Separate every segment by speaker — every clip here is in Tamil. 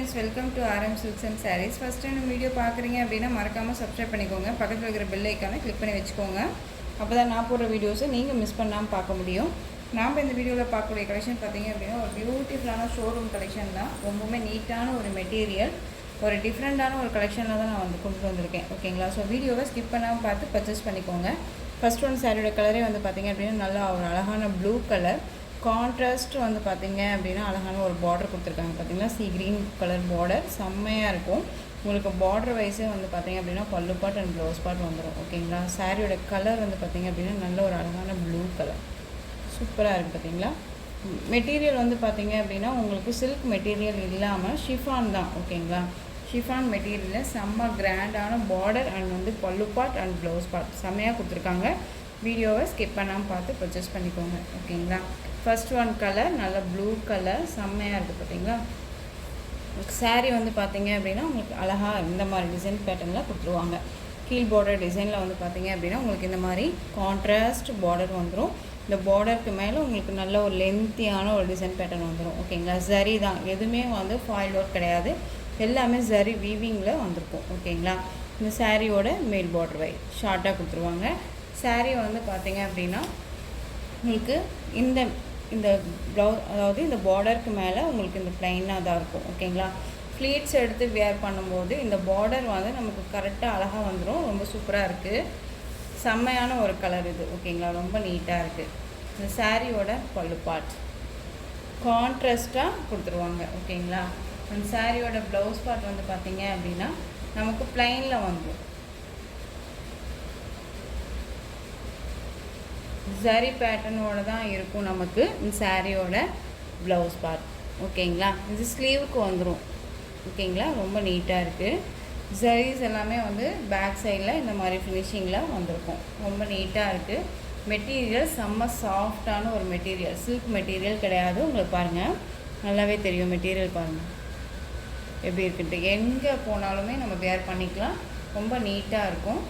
Speaker 1: friends, welcome to RM Silks and Sarees. First time video பார்க்குறீங்க அப்படின்னா மறக்காமல் சப்ஸ்கிரைப் பண்ணிக்கோங்க. பக்கத்தில் இருக்கிற பெல் ஐக்கானை கிளிக் பண்ணி வச்சுக்கோங்க. அப்போ தான் நான் போடுற வீடியோஸை நீங்கள் மிஸ் பண்ணாமல் பார்க்க முடியும். நாம் இந்த வீடியோவில் பார்க்கக்கூடிய கலெக்ஷன் பார்த்தீங்க அப்படின்னா ஒரு பியூட்டிஃபுல்லான ஷோரூம் கலெக்ஷன் தான். ரொம்பவுமே நீட்டான ஒரு மெட்டீரியல், ஒரு டிஃப்ரெண்ட்டான ஒரு கலெக்ஷனில் தான் நான் கொண்டு வந்திருக்கேன். ஓகேங்களா? ஸோ வீடியோவை ஸ்கிப் பண்ணாமல் பார்த்து பர்ச்சேஸ் பண்ணிக்கோங்க. ஃபர்ஸ்ட் ஒன் சாரியோட கலரே பார்த்தீங்க அப்படின்னா நல்லா ஒரு அழகான ப்ளூ கலர். கான்ட்ராஸ்ட் பார்த்தீங்க அப்படின்னா அழகான ஒரு பார்டர் கொடுத்துருக்காங்க. பார்த்தீங்கன்னா சி க்ரீன் கலர் பார்டர் செம்மையாக இருக்கும். உங்களுக்கு பார்டர் வைஸே பார்த்தீங்க அப்படின்னா பல்லு பார்ட் அண்ட் ப்ளவுஸ் பார்ட் வந்துடும். ஓகேங்களா? சாரியோட கலர் பார்த்தீங்க அப்படின்னா நல்ல ஒரு அழகான ப்ளூ கலர் சூப்பராக இருக்குது. பார்த்தீங்களா? மெட்டீரியல் பார்த்தீங்க அப்படின்னா உங்களுக்கு சில்க் மெட்டீரியல் இல்லாமல் ஷிஃபான் தான். ஓகேங்களா? ஷிஃபான் மெட்டீரியலில் செம்ம கிராண்டான பார்டர் அண்ட் பல்லு பார்ட் அண்ட் ப்ளவுஸ் பார்ட் செம்மையாக கொடுத்துருக்காங்க. வீடியோவை ஸ்கிப் பண்ணாமல் பார்த்து பர்ச்சேஸ் பண்ணிக்கோங்க. ஓகேங்களா? ஃபர்ஸ்ட் ஒன் கலர் நல்ல ப்ளூ கலர் செம்மையாக இருக்குது. பார்த்தீங்களா? சாரீ பார்த்தீங்க அப்படின்னா உங்களுக்கு அழகாக இந்த மாதிரி டிசைன் பேட்டர்னில் கொடுத்துருவாங்க. கீழ் பார்டர் டிசைனில் பார்த்தீங்க அப்படின்னா உங்களுக்கு இந்த மாதிரி கான்ட்ராஸ்ட் பார்டர் வந்துடும். இந்த பார்டருக்கு மேலே உங்களுக்கு நல்ல ஒரு லென்த்தியான ஒரு டிசைன் பேட்டர்ன் வந்துடும். ஓகேங்களா? ஜரி தான், எதுவுமே ஃபாயில் ஒர்க் கிடையாது, எல்லாமே ஜரி வீவிங்கில் வந்திருக்கும். ஓகேங்களா? இந்த சாரியோட மேல் பார்டர் வை ஷார்ட்டாக கொடுத்துருவாங்க. சாரீ பார்த்தீங்க அப்படின்னா உங்களுக்கு இந்த இந்த ப்ளவுஸ், அதாவது இந்த பார்டருக்கு மேலே உங்களுக்கு இந்த ப்ளைனாக தான் இருக்கும். ஓகேங்களா? ஃப்ளீட்ஸ் எடுத்து வேர் பண்ணும்போது இந்த பார்டர் நமக்கு கரெக்டாக அழகாக வந்துடும். ரொம்ப சூப்பராக இருக்குது, செம்மையான ஒரு கலர் இது. ஓகேங்களா? ரொம்ப நீட்டாக இருக்குது. இந்த சாரியோட பல்லு பார்ட் கான்ட்ராஸ்ட்டாக கொடுத்துருவாங்க. ஓகேங்களா? அந்த சாரியோட ப்ளவுஸ் பார்ட் பார்த்தீங்க அப்படின்னா நமக்கு ப்ளைனில் வந்துடும். ஜரி பேட்டர்னோடு தான் இருக்கும் நமக்கு இந்த சாரியோட ப்ளவுஸ் பார்ட். ஓகேங்களா? இது ஸ்லீவுக்கு வந்துடும். ஓகேங்களா? ரொம்ப நீட்டாக இருக்குது. ஜரீஸ் எல்லாமே பேக் சைடில் இந்த மாதிரி ஃபினிஷிங்கில் வந்திருக்கும். ரொம்ப நீட்டாக இருக்குது. மெட்டீரியல் செம்ம சாஃப்டான ஒரு மெட்டீரியல், சில்க் மெட்டீரியல் கிடையாது. உங்களுக்கு பாருங்கள், நல்லாவே தெரியும். மெட்டீரியல் பாருங்கள் எப்படி இருக்குன்ட்டு. எங்கே போனாலுமே நம்ம வேர் பண்ணிக்கலாம். ரொம்ப நீட்டாக இருக்கும்.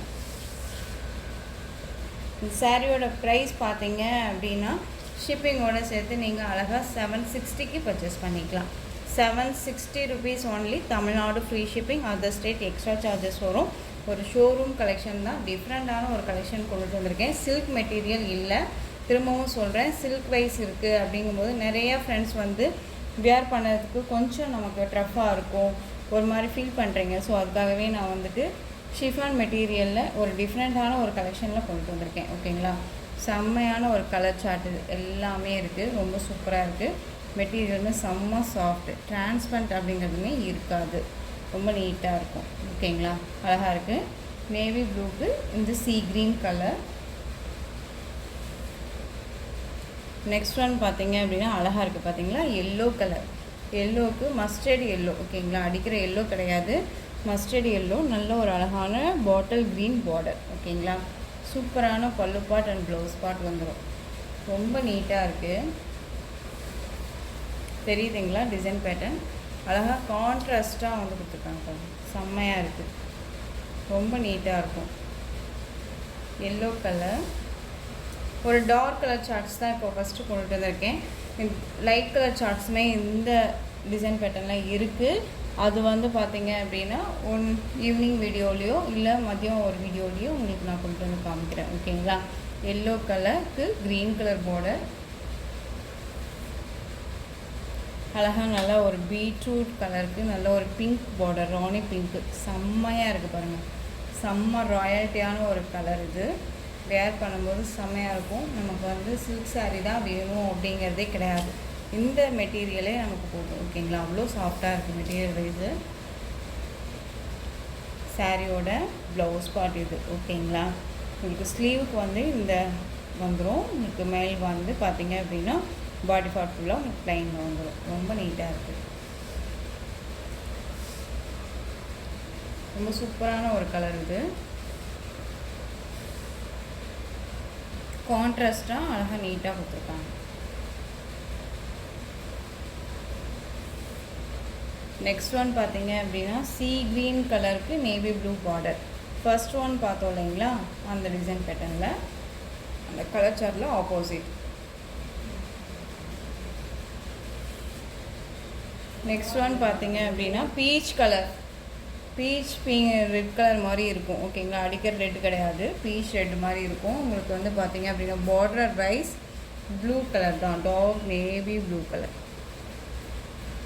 Speaker 1: இந்த சாரியோட ப்ரைஸ் பார்த்தீங்க அப்படின்னா ஷிப்பிங்கோடு சேர்த்து நீங்கள் அழகாக 760க்கு பர்ச்சேஸ் பண்ணிக்கலாம். 760 rupees only. Tamil Nadu free shipping, other state extra charges வரும். ஒரு ஷோரூம் கலெக்ஷன் தான், டிஃப்ரெண்ட்டான ஒரு கலெக்ஷன் கொண்டு வந்திருக்கேன். சில்க் மெட்டீரியல் இல்லை, திரும்பவும் சொல்கிறேன், சில்க் வைஸ் இருக்குது. அப்படிங்கும்போது நிறையா ஃப்ரெண்ட்ஸ் வியர் பண்ணுறதுக்கு கொஞ்சம் நமக்கு டஃப்பாக இருக்கும், ஒரு மாதிரி ஃபீல் பண்ணுறீங்க. ஸோ அதுக்காகவே நான் ஷிஃபான் மெட்டீரியலில் ஒரு டிஃப்ரெண்ட்டான ஒரு கலெக்ஷனில் கொண்டு வந்திருக்கேன். ஓகேங்களா? செம்மையான ஒரு கலர் சார்ட் எல்லாமே இருக்குது. ரொம்ப சூப்பராக இருக்குது. மெட்டீரியலுமே செம்ம சாஃப்ட், டிரான்ஸ்பரண்ட் அப்படிங்கிறதுமே இருக்காது. ரொம்ப நீட்டாக இருக்கும். ஓகேங்களா? அழகாக இருக்குது. நேவி ப்ளூக்கு இந்த sea green colour. Next one பார்த்தீங்க அப்படின்னா அழகாக இருக்குது. பார்த்தீங்களா? Yellow colour. எல்லோவுக்கு மஸ்டர்ட் எல்லோ. ஓகேங்களா? அடிக்கிற எல்லோ கிடையாது, மஸ்டர்ட் எல்லோ. நல்ல ஒரு அழகான பாட்டில் க்ரீன் பார்டர். ஓகேங்களா? சூப்பரான பல்லு பார்ட் அண்ட் ப்ளவுஸ் பார்ட் வந்துடும். ரொம்ப நீட்டாக இருக்குது. தெரியுதுங்களா? டிசைன் பேட்டர்ன் அழகாக கான்ட்ராஸ்ட்டாக கொடுத்துருக்காங்க. செம்மையாக இருக்குது. ரொம்ப நீட்டாக இருக்கும். Yellow colour. ஒரு டார்க் கலர் சார்ட்ஸ் தான் இப்போ ஃபஸ்ட்டு கொண்டுட்டு வந்திருக்கேன். லைட் கலர் சார்ட்ஸுமே இந்த டிசைன் பேட்டர்னில் இருக்குது. அது பார்த்தீங்க அப்படின்னா ஈவினிங் வீடியோலையோ இல்லை மதியம் ஒரு வீடியோலையோ உங்களுக்கு நான் கொண்டு காமிக்கிறேன். ஓகேங்களா? எல்லோ கலருக்கு க்ரீன் கலர் பார்டர். அழகாக நல்லா ஒரு பீட்ரூட் கலருக்கு நல்ல ஒரு பிங்க் பார்டர், ராணி பிங்க்கு. செம்மையாக இருக்குது பாருங்கள். செம்ம ராயல்ட்டியான ஒரு கலர் இது. வேர் பண்ணும்போது செம்மையாக இருக்கும். நமக்கு சில்க் சாரீ தான் வேணும் அப்படிங்கிறதே கிடையாது, இந்த மெட்டீரியலே நமக்கு போதும். ஓகேங்களா? அவ்வளோ சாஃப்டாக இருக்குது மெட்டீரியல் வைஸு. சாரியோட ப்ளவுஸ் பார்ட் இது. ஓகேங்களா? உங்களுக்கு ஸ்லீவுக்கு இந்த வந்துடும். உங்களுக்கு மேல் பார்த்தீங்க அப்படின்னா பாடி பார்ட் ஃபுல்லாக உங்களுக்கு ப்ளைனில் வந்துடும். ரொம்ப நீட்டாக இருக்குது. ரொம்ப சூப்பரான ஒரு கலர் இது. கான்ட்ராஸ்ட்டாக அழகாக நீட்டாக கொடுத்துருக்காங்க. நெக்ஸ்ட் ஒன் பார்த்தீங்க அப்படின்னா சீ க்ரீன் கலருக்கு navy blue border. First one பார்த்தோம் இல்லைங்களா, அந்த டிசைன் பேட்டர்னில் அந்த கலர் சார்ட்டில் ஆப்போசிட். நெக்ஸ்ட் ஒன் பார்த்தீங்க அப்படின்னா peach colour. Beach red colour மாதிரி இருக்கும். ஓகேங்களா, அடிக்கிற ரெட் கிடையாது, பீச் ரெட் மாதிரி இருக்கும். உங்களுக்கு வந்து பார்த்தீங்க அப்படின்னா பார்டர் வைஸ் ப்ளூ கலர் தான், டார்க் நேவி ப்ளூ கலர்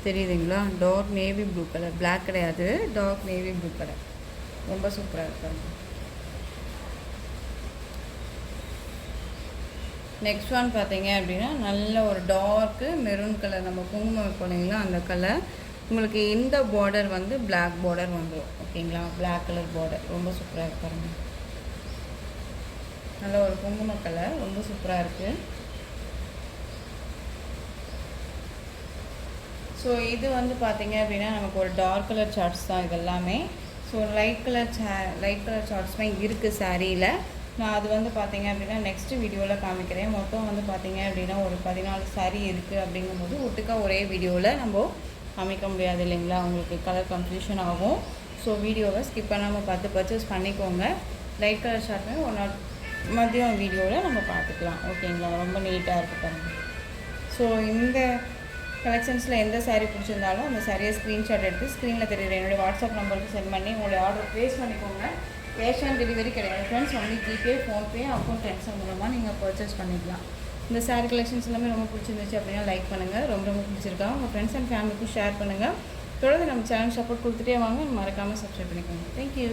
Speaker 1: தெரியுதுங்களா? Dark navy blue colour, black கிடையாது, டார்க் நேவி ப்ளூ கலர். ரொம்ப சூப்பராக இருக்காங்க. நெக்ஸ்ட் ஒன் பார்த்தீங்க அப்படின்னா நல்ல ஒரு டார்க்கு மெரூன் கலர், நம்ம குங்குமம் வைப்போங்களா அந்த கலர். உங்களுக்கு இந்த பார்டர் வந்து பிளாக் பார்டர் வந்துடும். ஓகேங்களா, பிளாக் கலர் பார்டர் ரொம்ப சூப்பராக இருப்பாருங்க. நல்ல ஒரு குங்கும கலர், ரொம்ப சூப்பராக இருக்குது. ஸோ இது வந்து பார்த்தீங்க அப்படின்னா நமக்கு ஒரு டார்க் கலர் சார்ட்ஸ் தான் இது எல்லாமே. ஸோ லைட் கலர் சார்ட்ஸுமே இருக்குது சாரியில். நான் அது வந்து பார்த்தீங்க அப்படின்னா நெக்ஸ்ட் வீடியோவில் காமிக்கிறேன். மொத்தம் வந்து பார்த்தீங்க அப்படின்னா ஒரு 14 சாரீ இருக்குது. அப்படிங்கும்போது ஒட்டுக்கா ஒரே வீடியோவில் நம்ம காமிக்க முடியாது இல்லைங்களா, உங்களுக்கு கலர் கன்ஃபியூஷன் ஆகும். ஸோ வீடியோவை ஸ்கிப் பண்ணாமல் பார்த்து பர்ச்சேஸ் பண்ணிக்கோங்க. லைட் கலர் ஷார்ட்டுமே ஒரு நாள் மதியம் வீடியோவில் நம்ம பார்த்துக்கலாம். ஓகேங்களா, ரொம்ப நீட்டாக இருக்குது பாருங்கள். ஸோ இந்த கலெக்ஷன்ஸில் எந்த சாரீ பிடிச்சிருந்தாலும் அந்த சாரியை ஸ்க்ரீன்ஷாட் எடுத்து ஸ்க்ரீனில் தெரியுற என்னுடைய வாட்ஸ்அப் நம்பருக்கு சென்ட் பண்ணி உங்களுடைய ஆர்டர் ப்ளேஸ் பண்ணிக்கோங்க. கேஷ் ஆன் டெலிவரி கிடையாது friends, only GPay, PhonePe, account transfer மூலமாக நீங்கள் பர்ச்சேஸ் பண்ணிக்கலாம். இந்த சாரீ கலெக்ஷன்ஸ் எல்லாமே ரொம்ப பிடிச்சிருந்துச்சு அப்படின்னா லைக் பண்ணுங்கள். ரொம்ப பிடிச்சிருக்கா உங்கள் ஃப்ரெண்ட்ஸ் அண்ட் ஃபேமிலிக்கும் ஷேர் பண்ணுங்கள். தொடர்ந்து நம்ம சேனல் சப்போர்ட் கொடுத்துட்டே வாங்க. மறக்காமல் சப்ஸ்கிரைப் பண்ணிக்கோங்க. தேங்க்யூ.